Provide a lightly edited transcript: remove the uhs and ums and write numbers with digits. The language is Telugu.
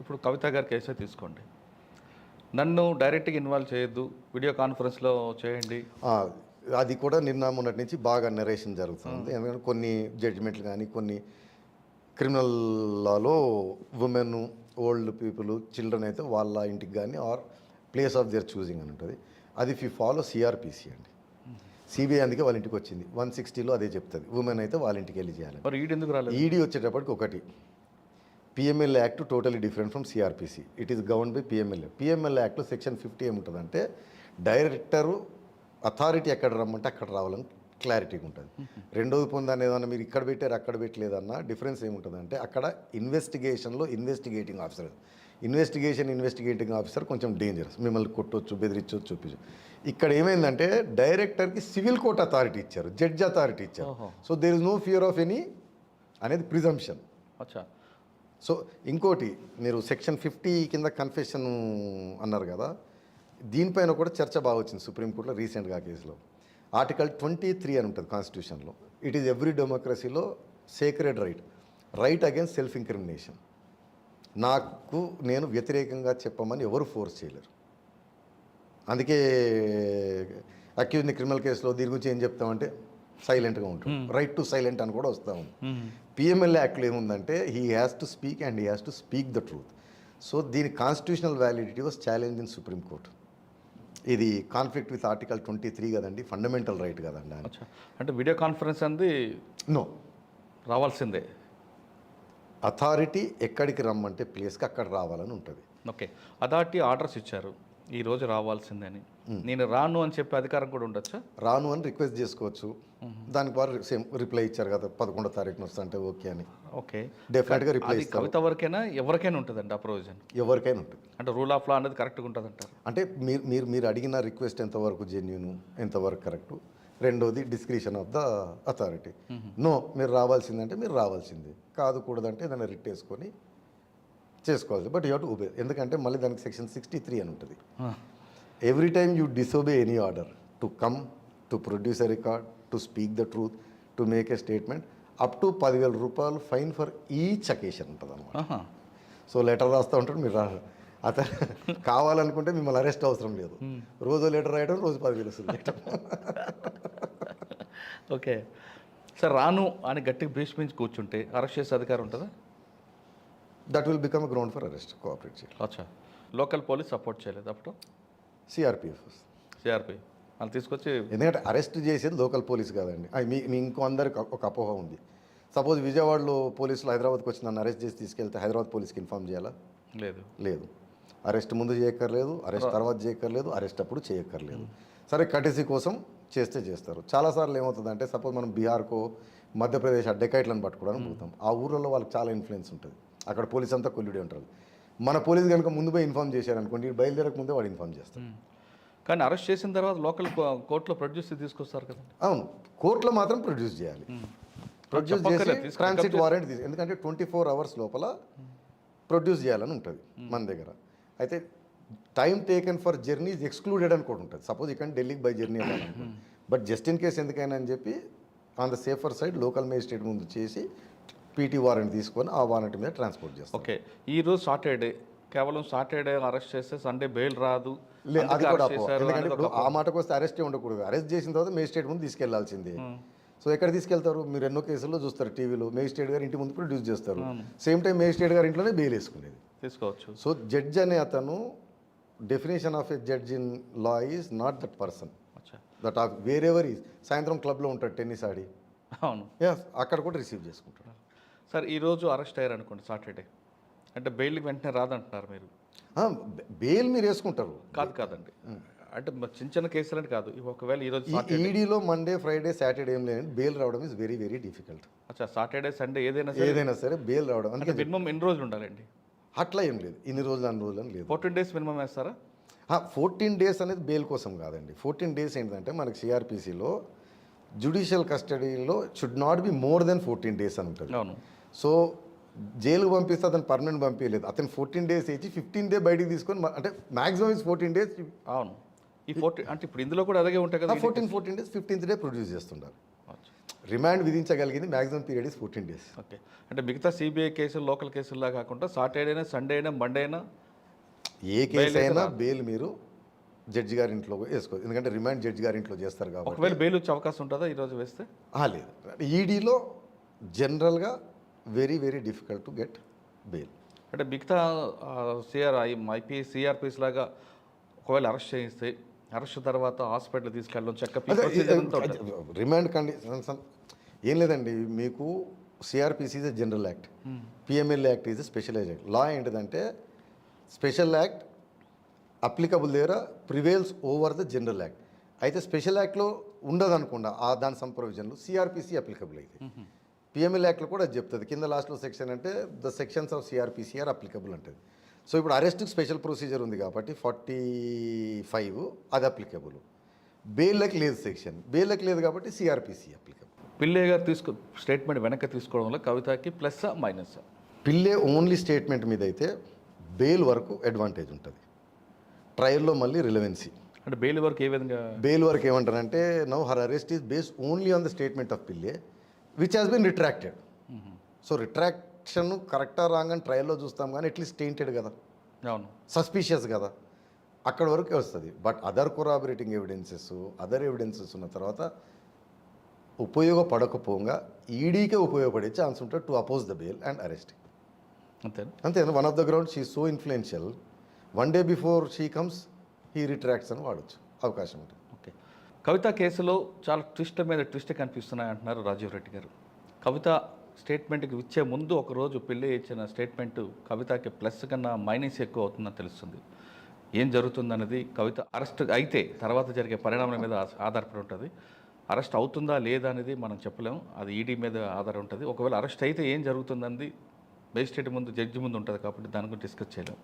ఇప్పుడు కవిత గారి కేసే తీసుకోండి. నన్ను డైరెక్ట్గా ఇన్వాల్వ్ చేయొద్దు, వీడియో కాన్ఫరెన్స్లో చేయండి. అది కూడా నిన్న మొన్నటి నుంచి బాగా నరేషన్ జరుగుతుంది. ఎందుకంటే కొన్ని జడ్జిమెంట్లు కానీ కొన్ని క్రిమినల్ లాలో ఉమెన్, ఓల్డ్ పీపుల్, చిల్డ్రన్ అయితే వాళ్ళ ఇంటికి కానీ or place of their choosing అని ఉంటుంది. అది ఇఫ్ యూ ఫాలో సిఆర్పిసి అండి. సిబిఐ అందుకే వాళ్ళ ఇంటికి వచ్చింది. 160లో అదే చెప్తుంది, ఉమెన్ అయితే వాళ్ళ ఇంటికి వెళ్ళి చేయాలి. మరి ఈడీ ఎందుకు రాలేదు? ఈడీ వచ్చేటప్పటికి ఒకటి, PML act totally different from CrPC. It is govern by PML. PML యాక్ట్లో సెక్షన్ 50 ఏముంటుందంటే డైరెక్టరు అథారిటీ ఎక్కడ రమ్మంటే అక్కడ రావాలని క్లారిటీగా ఉంటుంది. రెండోది పొందని ఏదన్నా మీరు ఇక్కడ పెట్టారు అక్కడ పెట్టలేదన్న డిఫరెన్స్ ఏముంటుందంటే అక్కడ ఇన్వెస్టిగేషన్లో ఇన్వెస్టిగేటింగ్ ఆఫీసర్ కొంచెం డేంజరస్, మిమ్మల్ని కొట్టొచ్చు, బెదిరించవచ్చు, చూపించు. ఇక్కడ ఏమైందంటే డైరెక్టర్కి సివిల్ కోర్ట్ అథారిటీ ఇచ్చారు, జడ్జ్ అథారిటీ ఇచ్చారు. So there is no fear of any అనేది ప్రిజంప్షన్. అచ్చా. సో ఇంకోటి, మీరు సెక్షన్ 50 కింద కన్ఫెషన్ అన్నారు కదా, దీనిపైన కూడా చర్చ బాగా వచ్చింది సుప్రీంకోర్టులో రీసెంట్గా ఆ కేసులో. ఆర్టికల్ 23 అని ఉంటుంది కాన్స్టిట్యూషన్లో. ఇట్ ఈజ్ ఎవ్రీ డెమోక్రసీలో sacred right against self incrimination. నాకు నేను వ్యతిరేకంగా చెప్పమని ఎవరు ఫోర్స్ చేయలేరు. అందుకే అక్యూజ్ని క్రిమినల్ కేసులో దీని గురించి ఏం చెప్తామంటే సైలెంట్గా ఉంటాం. రైట్ టు సైలెంట్ అని కూడా వస్తూ ఉంది. పిఎంఎల్ యాక్ట్లో ఏముందంటే he has to speak and he has to speak the truth. So దీని constitutional validity was challenge in supreme court. ఇది కాన్ఫ్లిక్ట్ విత్ ఆర్టికల్ 23 కదండి, ఫండమెంటల్ రైట్ కదండి. అంటే వీడియో కాన్ఫరెన్స్ అంది నో, రావాల్సిందే. అథారిటీ ఎక్కడికి రమ్మంటే ప్లేస్కి అక్కడ రావాలని ఉంటుంది. ఓకే, అథారిటీ ఆర్డర్స్ ఇచ్చారు ఈ రోజు రావాల్సిందే అని, నేను రాను అని చెప్పే అధికారం కూడా ఉండొచ్చా? రాను అని రిక్వెస్ట్ చేసుకోవచ్చు. దానికి వారు సేమ్ రిప్లై ఇచ్చారు కదా 11వ తారీఖున వస్తా అంటే ఓకే అని. ఓకే, డెఫినెట్గా రిప్లై ఇస్తారు. కవిత వరకైనా ఎవరికైనా ఉంటుందండి ఆ ప్రొవిజన్? ఎవరికైనా ఉంటుంది. అంటే రూల్ ఆఫ్ లా అనేది కరెక్ట్గా ఉంటుంది అంటారు. అంటే మీరు అడిగిన రిక్వెస్ట్ ఎంతవరకు జెన్యూను, ఎంతవరకు కరెక్టు. రెండోది discretion of the authority. No, మీరు రావాల్సిందంటే మీరు రావాల్సిందే, కాదు కూడదంటే దాన్ని రిట్ వేసుకొని చేసుకోవాలి. But you have to obey. ఎందుకంటే మళ్ళీ దానికి సెక్షన్ 63 అని ఉంటుంది. Every time you disobey any order to come, to produce a record, to speak the truth, to make a statement, up to 10,000 రూపాయలు ఫైన్ ఫర్ ఈచ్ అకేషన్ ఉంటుంది అన్నమాట. సో లెటర్ రాస్తూ ఉంటాడు, మీరు అతను కావాలనుకుంటే మిమ్మల్ని అరెస్ట్ అవసరం లేదు. రోజు లెటర్ రాయడం, రోజు 10,000 వస్తుంది లెటర్. ఓకే సార్, రాను అని గట్టిగా భీష్మించి కూర్చుంటే అరెస్ట్ చేసే అధికారం ఉంటుందా? That will become a ground for arrest. Cooperate చేయాలి. అచ్చా, లోకల్ పోలీస్ సపోర్ట్ చేయలేదు అప్పుడు? సిఆర్పిఎఫ్ వాళ్ళు తీసుకొచ్చి, ఎందుకంటే అరెస్ట్ చేసేది లోకల్ పోలీస్ కాదండి. మీ ఇంకో అందరికి ఒక అపోహ ఉంది. సపోజ్ విజయవాడలో పోలీసులు హైదరాబాద్కి వచ్చి నన్ను అరెస్ట్ చేసి తీసుకెళ్తే హైదరాబాద్ పోలీస్కి ఇన్ఫామ్ చేయాలా? లేదు. అరెస్ట్ ముందు చేయక్కర్లేదు, అరెస్ట్ తర్వాత చేయక్కర్లేదు, అరెస్ట్ అప్పుడు చేయక్కర్లేదు. సరే, కటిసీ కోసం చేస్తారు. చాలాసార్లు ఏమవుతుందంటే సపోజ్ మనం బీహార్కో మధ్యప్రదేశ్ డెకైట్లను పట్టుకోవడానికి పోతాం. ఆ ఊళ్ళలో వాళ్ళకి చాలా ఇన్ఫ్లుయెన్స్ ఉంటుంది. అక్కడ పోలీస్ అంతా కొల్లుడే ఉంటారు. మన పోలీస్ కనుక ముందు పోయి ఇన్ఫామ్ చేశారనుకోండి, బయలుదేరక ముందే వాడు ఇన్ఫామ్ చేస్తాడు. కానీ అరెస్ట్ చేసిన తర్వాత లోకల్ కోర్టులో ప్రొడ్యూస్ తీసుకొస్తారు కదా? అవును, కోర్టులో మాత్రం ప్రొడ్యూస్ చేయాలి. ప్రొడ్యూస్ చేసి ట్రాన్సిట్ వారెంట్ తీసి, ఎందుకంటే 24 hours లోపల ప్రొడ్యూస్ చేయాలని ఉంటుంది మన దగ్గర. అయితే time taken for journey is excluded అని కూడా ఉంటుంది. సపోజ్ ఇక్కడ ఢిల్లీకి బై జర్నీ వెళ్ళాలనుకోండి, బట్ జస్ట్ ఇన్ కేస్ ఎందుకైనా అని చెప్పి on the safer side local magistrate ముందు చేసి పీటీ వారెంట్ తీసుకొని ఆ వారెంట్ మీద ట్రాన్స్పోర్ట్ చేస్తాం. ఓకే, ఈరోజు సాటర్డే, కేవలం సాటర్డే అరెస్ట్ చేస్తే సండే బెయిల్ రాదు, అది కూడా ఎందుకంటే ఇప్పుడు ఆ మాటకు వస్తే అరెస్టే ఉండకూడదు. అరెస్ట్ చేసిన తర్వాత మేజిస్ట్రేట్ ముందు తీసుకెళ్లాల్సిందే. సో ఎక్కడ తీసుకెళ్తారు? మీరు ఎన్నో కేసుల్లో చూస్తారు టీవీలో, మేజిస్ట్రేట్ గారు ఇంటి ముందు ప్రొడ్యూస్ చేస్తారు. సేమ్ టైం మేజిస్ట్రేట్ గారు ఇంట్లోనే బెయిల్ వేసుకునేది తీసుకోవచ్చు. సో జడ్జ్ అనే అతను, definition of a judge in law is not that person, that of wherever is. సాయంత్రం క్లబ్లో ఉంటాడు టెన్నిస్ ఆడి, అవును, అక్కడ కూడా రిసీవ్ చేసుకుంటాడు. సార్, ఈరోజు అరెస్ట్ అయ్యారు అనుకోండి సాటర్డే, అంటే బెయిల్కి వెంటనే రాదంటున్నారు మీరు? బెయిల్ మీరు వేసుకుంటారు. కాదండి, అంటే చిన్న చిన్న కేసులని కాదు. ఒకవేళ ఈరోజు ఈడీలో మండే, ఫ్రైడే, సాటర్డే ఏం లేదండి, బెయిల్ రావడం ఇస్ వెరీ వెరీ డిఫికల్ట్. అచ్చా, సాటర్డే, సండే ఏదైనా సరే బెయిల్ రావడం అంటే మినిమం ఎన్ని రోజులు ఉండాలండి? అట్లా ఏం లేదు, ఇన్ని రోజులు అన్ని రోజులు అని లేదు. 14 days మినిమం వేస్తారా? 14 days అనేది బెయిల్ కోసం కాదండి. 14 days ఏంటంటే మనకి సిఆర్పిసిలో జ్యుడిషియల్ కస్టడీలో should not be more than 14 days అని ఉంటుంది. అవును. సో జైలుకు పంపిస్తే అతను పర్మనెంట్ పంపించలేదు, అతను 14 days ఇచ్చి 15th day బయటికి తీసుకొని, అంటే మాక్సిమం ఇస్ 14 days. అవును, ఈ 14 అంటే ఇప్పుడు ఇందులో కూడా అలాగే ఉంటాయి కదా. 14 days 15th day ప్రొడ్యూస్ చేస్తుండాలి. రిమాండ్ విధించగలిగింది maximum period is 14 days. Okay, అంటే మిగతా సిబిఐ కేసులు లోకల్ కేసుల్లా కాకుండా సాటర్డే అయినా సండే అయినా మండే అయినా ఏ కేసు అయినా బెయిల్ మీరు జడ్జి గారి ఇంట్లో వేసుకోవచ్చు, ఎందుకంటే రిమాండ్ జడ్జి గారి ఇంట్లో చేస్తారు కాబట్టి. ఒకవేళ బెయిల్ వచ్చే అవకాశం ఉంటుందా ఈరోజు వేస్తే? లేదు, ఈడీలో జనరల్గా very very difficult to get bail. అంటే మిగతా ఐపీఎస్ సిఆర్పిఎస్ లాగా ఒకవేళ అరెస్ట్ చేయిస్తే అరెస్ట్ తర్వాత హాస్పిటల్ తీసుకెళ్ళడం చెకప్ రిమాండ్ కండిషన్స్ ఏం లేదండి. మీకు CrPC is a general act, PML act is a specialise act. Law ఏంటిదంటే స్పెషల్ యాక్ట్ అప్లికబుల్ దగ్గర prevails over the general act. అయితే స్పెషల్ యాక్ట్లో ఉండదు అనుకుండా దాని సమ్ ప్రొవిజన్లు సిఆర్పిసి అప్లికబుల్ అయితే. పిఎంఎల్ యాక్ట్లో కూడా అది చెప్తుంది కింద లాస్ట్లో సెక్షన్ అంటే the sections of CrPC are applicable అంటుంది. సో ఇప్పుడు అరెస్ట్కి స్పెషల్ ప్రొసీజర్ ఉంది కాబట్టి 45 అది అప్లికబుల్. బెయిల్కి లేదు సెక్షన్, బెయిల్కి లేదు కాబట్టి సిఆర్పిసి అప్లికబుల్. పిల్లే గారు స్టేట్మెంట్ వెనక్కి తీసుకోవడంలో కవితకి ప్లస్ మైనస్? పిల్లే ఓన్లీ స్టేట్మెంట్ మీద అయితే బెయిల్ వరకు అడ్వాంటేజ్ ఉంటుంది, ట్రయల్లో మళ్ళీ రిలవెన్సీ. అంటే బెయిల్ వరకు ఏ విధంగా? బెయిల్ వరకు ఏమంటారంటే now her arrest is based only on the statement of Pillai which has been retracted. So retraction కరెక్టా రాంగ్ అని ట్రయల్లో చూస్తాం కానీ అట్లీస్ట్ టెయింటెడ్ కదా, అవును, సస్పీషియస్ కదా, అక్కడ వరకే వస్తుంది. But other corroborating evidences other evidences ఉన్న తర్వాత ఉపయోగపడకపోగా ఈడీకే ఉపయోగపడే ఛాన్స్ ఉంటుంది to oppose the bail and arrest. అంతే. One of the ground she so influential, one day before she comes he retracts అని వాడచ్చు, అవకాశం ఉంటుంది. ఓకే, కవిత కేసులో చాలా ట్విస్ట్ మీద ట్విస్ట్ కనిపిస్తున్నాయి అంటున్నారు రాజీవ్ రెడ్డి గారు. కవిత స్టేట్మెంట్కి ఇచ్చే ముందు ఒకరోజు పిల్లి ఇచ్చిన స్టేట్మెంట్ కవితకి ప్లస్ కన్నా మైనస్ ఎక్కువ అవుతుందని తెలుస్తుంది. ఏం జరుగుతుందన్నది కవిత అరెస్ట్ అయితే తర్వాత జరిగే పరిణామాల మీద ఆధారపడి ఉంటుంది. అరెస్ట్ అవుతుందా లేదా అనేది మనం చెప్పలేము, అది ఈడీ మీద ఆధారం ఉంటుంది. ఒకవేళ అరెస్ట్ అయితే ఏం జరుగుతుందన్నది మేజిస్ట్రేట్ ముందు జడ్జి ముందు ఉంటుంది కాబట్టి దాని గురించి డిస్కస్ చేయలేము.